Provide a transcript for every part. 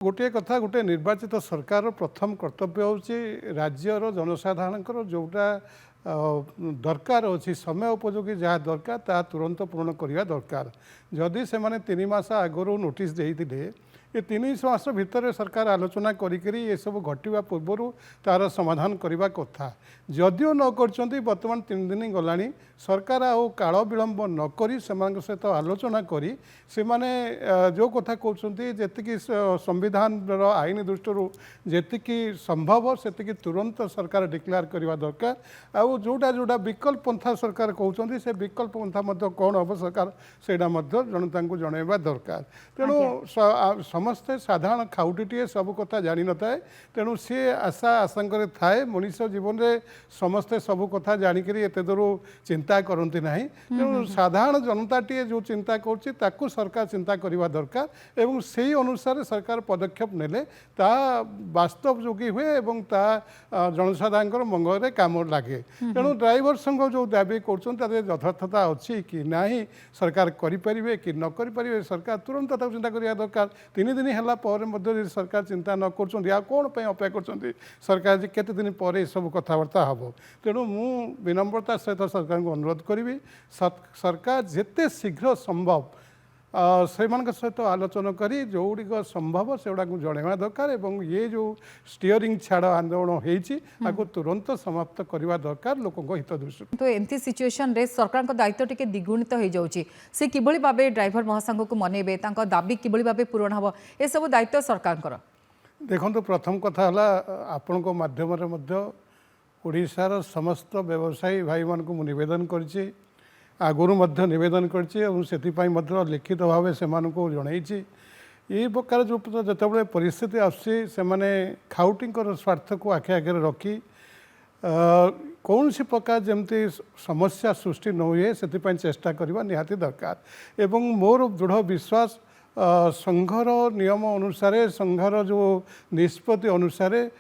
गोटे कथा गोटे निर्वाचित सरकार प्रथम कर्तव्य होची राज्यर जनसाधारण जोटा दरकार अच्छी समय उपयोगी जहाँ दरकार ता तुरंत पूर्ण करने दरकार जदि से 3 मास आगु नोटिस देते ये 3 मास भितर सरकार आलोचना करी ये सब घटवा पूर्वर तार समाधान करने कथा जदिओ न कर बर्तमान 3 दिन गला सरकार आउ काल विलंब नक सहित आलोचना करी से माने जो कथा कहते जी संविधान आईन दृष्टि जी संभव से तुरंत सरकार डिक्लेयर करने दरकार आउ जोटा जोटा विकल्प पंथा सरकार कहते से विकल्प पंथा कौन हम सरकार से जनता को जनवा दरकार तेणु समस्ते साधारण खाउटीटे सब कथा जानी न थाए तेणु सी आशा आशंका थाए मनीष जीवन में समस्ते सब कथा जानिक एत दूर चिंता करती ना तेणु साधारण जनताटे जो चिंता कर सरकार चिंता करने दरकार एवं से अनुसार सरकार पदक्षेप नेले ता वास्तव जोगी हुए एवं ता जनसाधारण मंगल काम लगे तेणु ड्राइवर संघ जो दाबी कर यथार्थता अच्छी कि ना सरकार करें कि न करें सरकार तुरंत चिंता करने दरकार 3 दिन है सरकार चिंता न कर कौन अपेक्षा कर सरकार केते दिन पर सब कथबार्ता हम तेणु मु विनम्रता सहित सरकार को अनुरोध करी सरकार जिते शीघ्र संभव से सहित आलोचना करी जोड़िक संभव से गुड़ा जनवा दरकार एवं ये जो स्टीयरिंग छाड़ आंदोलन हो तुरंत समाप्त करने दरकार लोक हित दृष्टि तो एमती सिचुएशन रे सरकार को दायित्व टिके द्विगुणित हो जाउची से किभली भाबे ड्राइवर महासंघ को मनइबे तांको दाबी किभली भाबे पूरण हबो ए सब दायित्व सरकार कर देखो प्रथम कथा है आपण को माध्यम ओडिशार समस्त व्यवसायी भाई मान को निवेदन करछि आगुरी नवेदन कर लिखित भाव से जनई ये प्रकार जो जिते परिस्थिति आसुच्छी से खाउटी स्वार्थ को आखे आगे रखी कौन सी प्रकार जमती समस्या सृष्टि न हुए से चेष्टा करने निहाती दरकार एवं मोर दृढ़ विश्वास संघर नियम अनुसार संघर जो निष्पत्ति अनुसार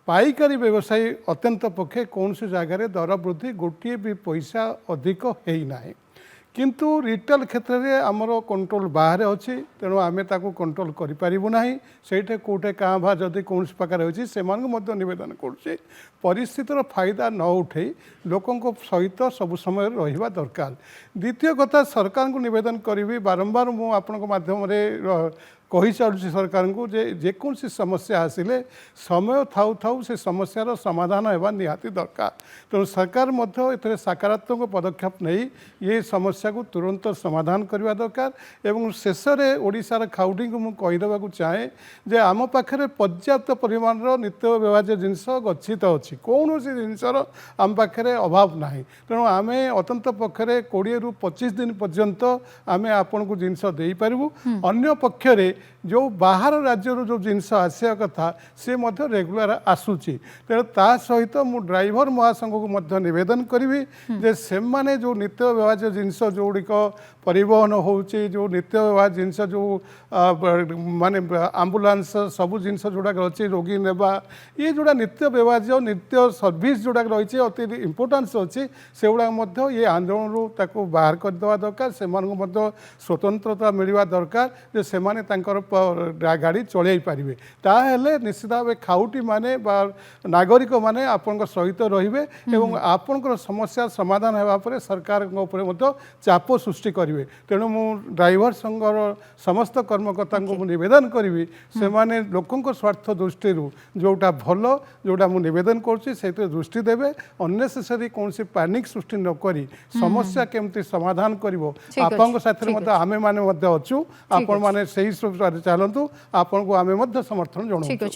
पाइकारी व्यवसायी अत्यंत पक्षे कौन सी जगार दर वृद्धि गोटे भी पैसा अधिक होना किंतु रिटेल क्षेत्र में आमर कंट्रोल बाहर अच्छी तेणु आम कंट्रोल करूँ से कौटे क्या भा जदि कौन प्रकार होती से नवेदन कर परिस्थितिर फायदा न उठे लोकों सहित सब समय रहा दरकार द्वितीय कथा सरकार को नवेदन करी बारंबार मुझे माध्यम कही चलुची सरकार को जेकोसी समस्या आसिले समय थाउ थाउ से समस्यार समाधान होगा निहाती दरकार तेणु सरकार ए सकारात्मक पदक्षेप नहीं ये समस्या को तुरंत समाधान करने दरकार एवं शेष में ओडिशार खाउटी को मुझे कहीदेवा चाहे जे आम पाखे पर्याप्त परिमाण नित्य व्यवहार्य जिनस गच्छित अच्छी कौन सी जिनसर आम पाखे अभाव ना तेणु आम अत्यंत पक्षरे 20 ରୁ 25 दिन पर्यंत आम आपण को जिनस दे पारू अन्य पक्षरे जो बाहर राज्य जो जिनस आसिया कथा सी रेगुलर आसूची तेणु ता सहित मु ड्राइवर महासंघ को नवेदन करी जे से माने जो नित्य व्यवहार्य जिनस जोड़िक परिवहन होची जो नित्य व्यवहार जिनस जो माने आम्बुलांस सबू जिनस जोड़ा अच्छी रोगी नेबा ये जोड़ा नित्य व्यवहार्य नित्य सर्विस जोड़ा रही अति इम्पोर्टान्स अच्छी से गुड़ा ये आंदोलन ताको बाहर करदे दरकार से स्वतंत्रता मिलवा दरकार जे से गाड़ी चल पारे ताहले निश्चित भाव खाउटी माने नागरिक माने आपण सहित रे और आपण समस्या समाधान होगा सरकार चाप सृष्टि करेंगे तेणु मु ड्राइवर संघर समस्त कर्मकर्ता को नवेदन करी से माने लोकों स्वार्थ दृष्टि जोटा भल जोटा मु नवेदन कर दृष्टि देवे अननेसेसरी कौन सी पैनिक सृष्टि नक समस्या केमती समाधान कर आमे माने अच्छू आपण माने चलतु आपन को आमे समर्थन जनाऊँ।